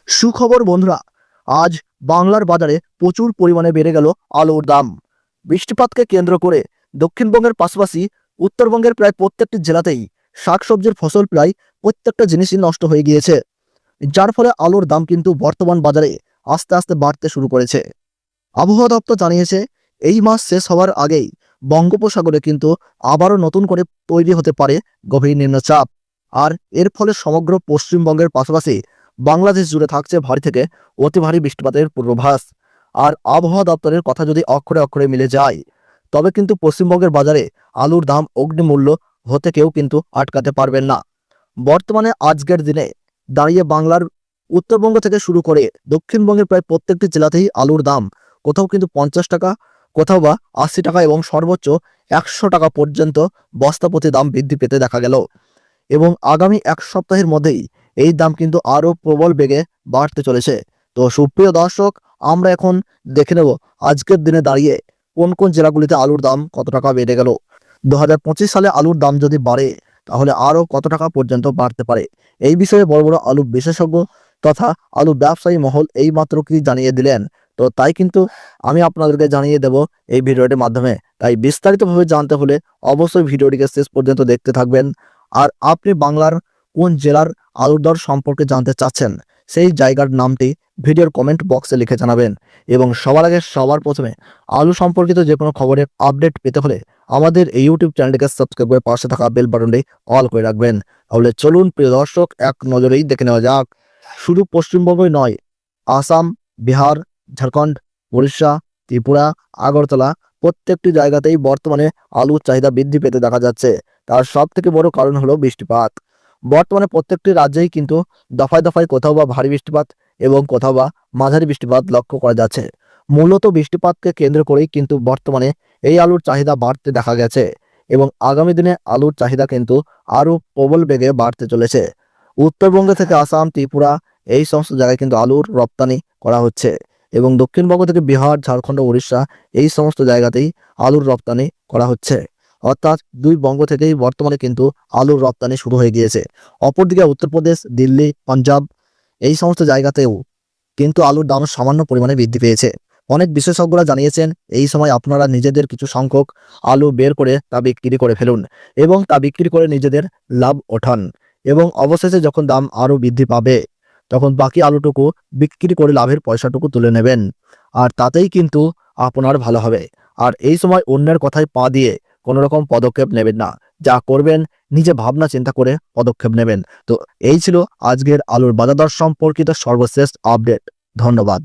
সুখবর বন্ধুরা, আজ বাংলার বাজারে প্রচুর পরিমাণে বেড়ে গেল আলুর দাম। বৃষ্টিপাতকে কেন্দ্র করে দক্ষিণবঙ্গের পাশাপাশি উত্তরবঙ্গের প্রায় প্রত্যেকটি জেলাতেই শাকসবজির ফসল প্রায় প্রত্যেকটা জিনিসই নষ্ট হয়ে গিয়েছে, যার ফলে আলুর দাম কিন্তু বর্তমান বাজারে আস্তে আস্তে বাড়তে শুরু করেছে। আবহাওয়া দপ্তর জানিয়েছে এই মাস শেষ হওয়ার আগেই বঙ্গোপসাগরে কিন্তু আবারও নতুন করে তৈরি হতে পারে গভীর নিম্নচাপ। আর এর ফলে সমগ্র পশ্চিমবঙ্গের পাশাপাশি বাংলাদেশ জুড়ে থাকছে ভারী থেকে অতি ভারী বৃষ্টিপাতের পূর্বাভাস। আর আবহাওয়া দপ্তরের কথা যদি অক্ষরে অক্ষরে মিলে যায়, তবে কিন্তু পশ্চিমবঙ্গের বাজারে আলুর দাম অগ্নিমূল্য হতে কেউ কিন্তু আটকাতে পারবেন না। বর্তমানে আজকের দিনে দাঁড়িয়ে বাংলার উত্তরবঙ্গ থেকে শুরু করে দক্ষিণবঙ্গের প্রায় প্রত্যেকটি জেলাতেই আলুর দাম কোথাও কিন্তু 50 টাকা, কোথাও বা 80 টাকা এবং সর্বোচ্চ 100 টাকা পর্যন্ত বস্তা প্রতি দাম বৃদ্ধি পেতে দেখা গেল। এবং আগামী এক সপ্তাহের মধ্যেই এই দাম কিন্তু আরও প্রবল বেগে বাড়তে চলেছে। তো সুপ্রিয় দর্শক, আমরা এখন দেখে নেব আজকের দিনে দাঁড়িয়ে কোন কোন জেলাগুলিতে আলুর দাম কত টাকা বেড়ে গেল। 2025 সালে আলুর দাম যদি বাড়ে, তাহলে আরও কত টাকা পর্যন্ত বাড়তে পারে। এই বিষয়ে বড় বড় আলু বিশেষজ্ঞ তথা আলু ব্যবসায়ী মহল এই মাত্র কি জানিয়ে দিলেন। তো তাই কিন্তু আমি আপনাদেরকে জানিয়ে দেব এই ভিডিওটির মাধ্যমে। তাই বিস্তারিতভাবে জানতে হলে অবশ্যই ভিডিওটিকে শেষ পর্যন্ত দেখতে থাকবেন। আর আপনি বাংলার কোন জেলার আলুর দর সম্পর্কে জানতে চাচ্ছেন, সেই জায়গার নামটি ভিডিওর কমেন্ট বক্সে লিখে জানাবেন। এবং সবার আগে সবার প্রথমে আলু সম্পর্কিত যে কোনো খবরের আপডেট পেতে হলে আমাদের এই ইউটিউব চ্যানেলটিকে সাবস্ক্রাইব করে পাশে থাকা বেল বাটনটি অল করে রাখবেন। তাহলে চলুন প্রিয় দর্শক, এক নজরেই দেখে নেওয়া যাক। শুধু পশ্চিমবঙ্গই নয়, আসাম, বিহার, ঝাড়খণ্ড, উড়িষ্যা, ত্রিপুরা, আগরতলা প্রত্যেকটি জায়গাতেই বর্তমানে আলুর চাহিদা বৃদ্ধি পেতে দেখা যাচ্ছে। তার সব থেকে বড় কারণ হলো বৃষ্টিপাত। বর্তমানে প্রত্যেকটি রাজ্যেই কিন্তু দফায় দফায় কোথাও বা ভারী বৃষ্টিপাত এবং কোথাও বা মাঝারি বৃষ্টিপাত লক্ষ্য করা যাচ্ছে। মূলত বৃষ্টিপাতকে কেন্দ্র করেই কিন্তু বর্তমানে এই আলুর চাহিদা বাড়তে দেখা গেছে। এবং আগামী দিনে আলুর চাহিদা কিন্তু আরও প্রবল বেগে বাড়তে চলেছে। উত্তরবঙ্গ থেকে আসাম, ত্রিপুরা এই সমস্ত জায়গায় কিন্তু আলুর রপ্তানি করা হচ্ছে। এবং দক্ষিণবঙ্গ থেকে বিহার, ঝাড়খণ্ড, উড়িষ্যা এই সমস্ত জায়গাতেই আলুর রপ্তানি করা হচ্ছে। অর্থাৎ দুই বঙ্গ থেকেই বর্তমানে কিন্তু আলুর রপ্তানি শুরু হয়ে গিয়েছে। অপরদিকে উত্তরপ্রদেশ, দিল্লি, পাঞ্জাব এই সমস্ত জায়গাতেও কিন্তু আলুর দাম সামান্য পরিমাণে বৃদ্ধি পেয়েছে। অনেক বিশেষজ্ঞরা জানিয়েছেন এই সময় আপনারা নিজেদের কিছু সংখ্যক আলু বের করে তা বিক্রি করে ফেলুন এবং তা বিক্রি করে নিজেদের লাভ ওঠান। এবং অবশেষে যখন দাম আরও বৃদ্ধি পাবে, তখন বাকি আলুটুকু বিক্রি করে লাভের পয়সাটুকু তুলে নেবেন। আর তাতেই কিন্তু আপনার ভালো হবে। আর এই সময় অন্যের কথায় পা দিয়ে কোনো রকম পদক্ষেপ নেবেন না। যা করবেন নিজে ভাবনা চিন্তা করে পদক্ষেপ নেবেন। তো এই ছিল আজকের আলুর বাজার দর সম্পর্কিত সর্বশেষ আপডেট। ধন্যবাদ।